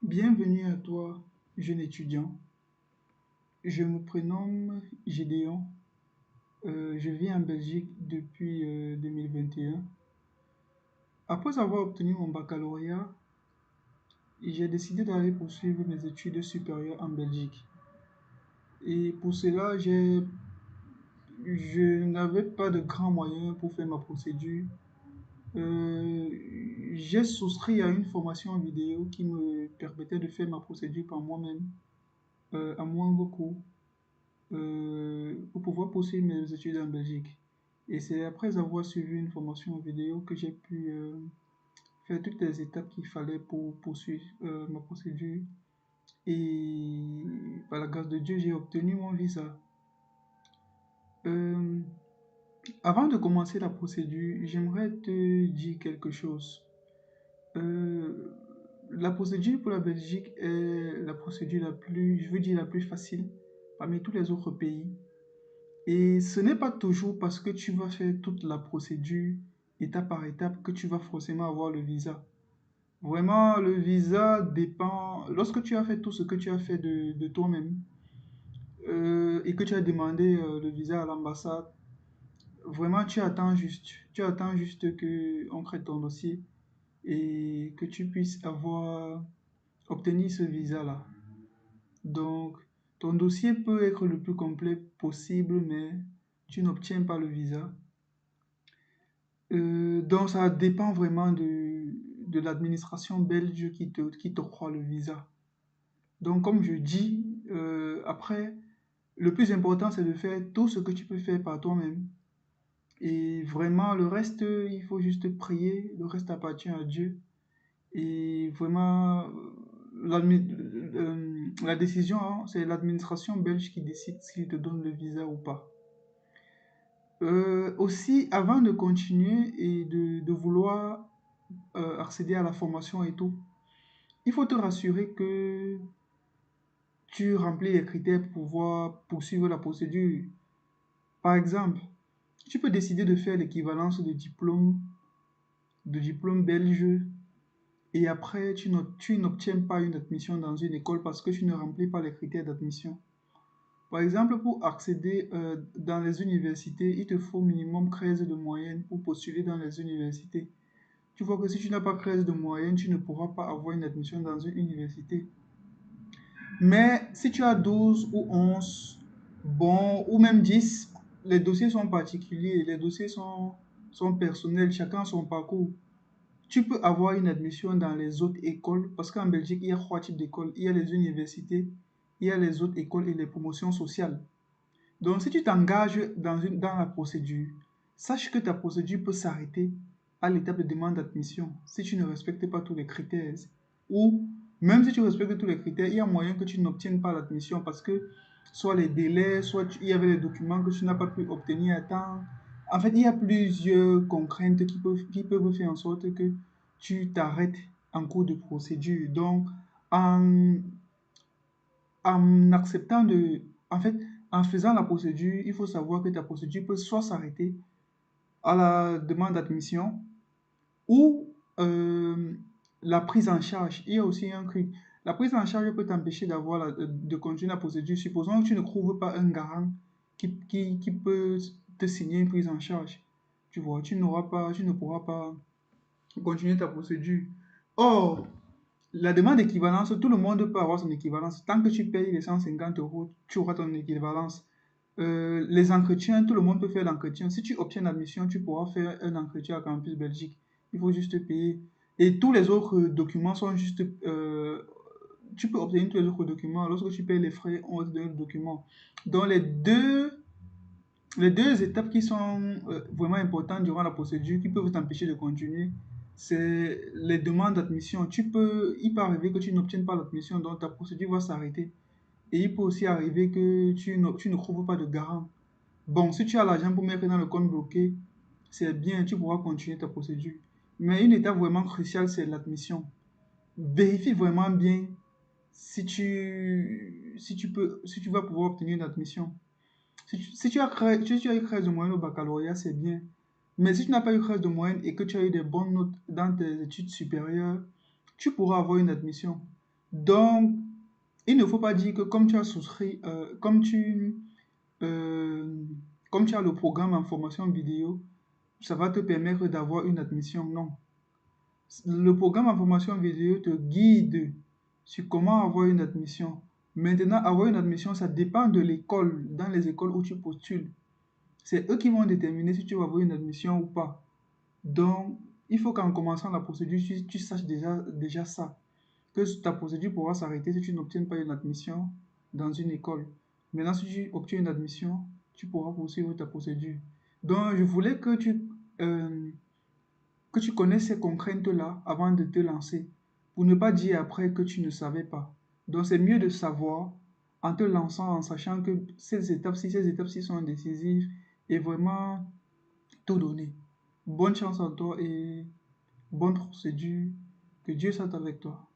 Bienvenue à toi, jeune étudiant. Je me prénomme Gédéon. Je vis en Belgique depuis 2021. Après avoir obtenu mon baccalauréat, j'ai décidé d'aller poursuivre mes études supérieures en Belgique. Et pour cela, je n'avais pas de grands moyens pour faire ma procédure. Euh, j'ai souscrit à une formation vidéo qui me permettait de faire ma procédure par moi-même, à moindre coût. Pour pouvoir poursuivre mes études en Belgique. Et c'est après avoir suivi une formation vidéo que j'ai pu faire toutes les étapes qu'il fallait pour poursuivre ma procédure. Et par la grâce de Dieu, j'ai obtenu mon visa. Euh, Avant de commencer la procédure, j'aimerais te dire quelque chose. Euh, la procédure pour la Belgique est la procédure la plus, je veux dire, la plus facile parmi tous les autres pays. Et ce n'est pas toujours parce que tu vas faire toute la procédure étape par étape que tu vas forcément avoir le visa. Vraiment, le visa dépend. Lorsque tu as fait tout ce que tu as fait de toi-même et que tu as demandé le visa à l'ambassade, vraiment tu attends juste que on crée ton dossier et que tu puisses avoir obtenu ce visa-là. Donc, ton dossier peut être le plus complet possible, mais tu n'obtiens pas le visa. Donc ça dépend vraiment de l'administration belge qui t'octroie le visa. Donc comme je dis, après, le plus important c'est de faire tout ce que tu peux faire par toi-même. Et vraiment, le reste, il faut juste prier, le reste appartient à Dieu. Et vraiment, la décision, hein, c'est l'administration belge qui décide s'il te donne le visa ou pas. Aussi, avant de continuer et de vouloir accéder à la formation et tout, il faut te rassurer que tu remplis les critères pour pouvoir poursuivre la procédure. Par exemple, tu peux décider de faire l'équivalence de diplôme belge et après tu n'obtiens pas une admission dans une école parce que tu ne remplis pas les critères d'admission. Par exemple, pour accéder dans les universités, il te faut minimum 13 de moyenne pour postuler dans les universités. Tu vois que si tu n'as pas 13 de moyenne, tu ne pourras pas avoir une admission dans une université. Mais si tu as 12 ou 11, bon, ou même 10, les dossiers sont particuliers, les dossiers sont personnels, chacun son parcours. Tu peux avoir une admission dans les autres écoles, parce qu'en Belgique, il y a trois types d'écoles. Il y a les universités, il y a les autres écoles et les promotions sociales. Donc, si tu t'engages dans la procédure, sache que ta procédure peut s'arrêter à l'étape de demande d'admission si tu ne respectes pas tous les critères. Ou même si tu respectes tous les critères, il y a moyen que tu n'obtiennes pas l'admission parce que soit les délais, il y avait des documents que tu n'as pas pu obtenir à temps. En fait, il y a plusieurs contraintes qui peuvent faire en sorte que tu t'arrêtes en cours de procédure. Donc, en en acceptant de, en fait, en faisant la procédure, il faut savoir que ta procédure peut soit s'arrêter à la demande d'admission ou la prise en charge. Il y a aussi un truc. La prise en charge peut t'empêcher de continuer la procédure. Supposons que tu ne trouves pas un garant qui peut te signer une prise en charge. Tu vois, tu ne pourras pas continuer ta procédure. Or, la demande d'équivalence, tout le monde peut avoir son équivalence. Tant que tu payes les 150 euros, tu auras ton équivalence. Les entretiens, tout le monde peut faire l'entretien. Si tu obtiens l'admission, tu pourras faire un entretien à Campus Belgique. Il faut juste payer. Et tous les autres documents sont juste... tu peux obtenir tous les autres documents. Lorsque tu payes les frais, on va te donner le document. Donc les deux étapes qui sont vraiment importantes durant la procédure, qui peuvent t'empêcher de continuer, c'est les demandes d'admission. Il peut arriver que tu n'obtiennes pas l'admission, donc ta procédure va s'arrêter. Et il peut aussi arriver que tu ne trouves pas de garant. Bon, si tu as l'argent pour mettre dans le compte bloqué, c'est bien, tu pourras continuer ta procédure. Mais une étape vraiment cruciale, c'est l'admission. Vérifie vraiment bien si tu vas pouvoir obtenir une admission. Si tu as eu 13 de moyenne au baccalauréat, c'est bien. Mais si tu n'as pas eu 13 de moyenne et que tu as eu des bonnes notes dans tes études supérieures, tu pourras avoir une admission. Donc, il ne faut pas dire que comme tu as souscrit, euh, comme tu as le programme en formation vidéo, ça va te permettre d'avoir une admission. Non. Le programme en formation vidéo te guide sur comment avoir une admission. Maintenant, avoir une admission, ça dépend de l'école, dans les écoles où tu postules. C'est eux qui vont déterminer si tu vas avoir une admission ou pas. Donc, il faut qu'en commençant la procédure, tu saches déjà ça. Que ta procédure pourra s'arrêter si tu n'obtiens pas une admission dans une école. Maintenant, si tu obtiens une admission, tu pourras poursuivre ta procédure. Donc, je voulais que tu connaisses ces contraintes-là avant de te lancer, pour ne pas dire après que tu ne savais pas. Donc, c'est mieux de savoir en te lançant, en sachant que ces étapes-ci sont décisives et vraiment tout donner. Bonne chance à toi et bonne procédure. Que Dieu soit avec toi.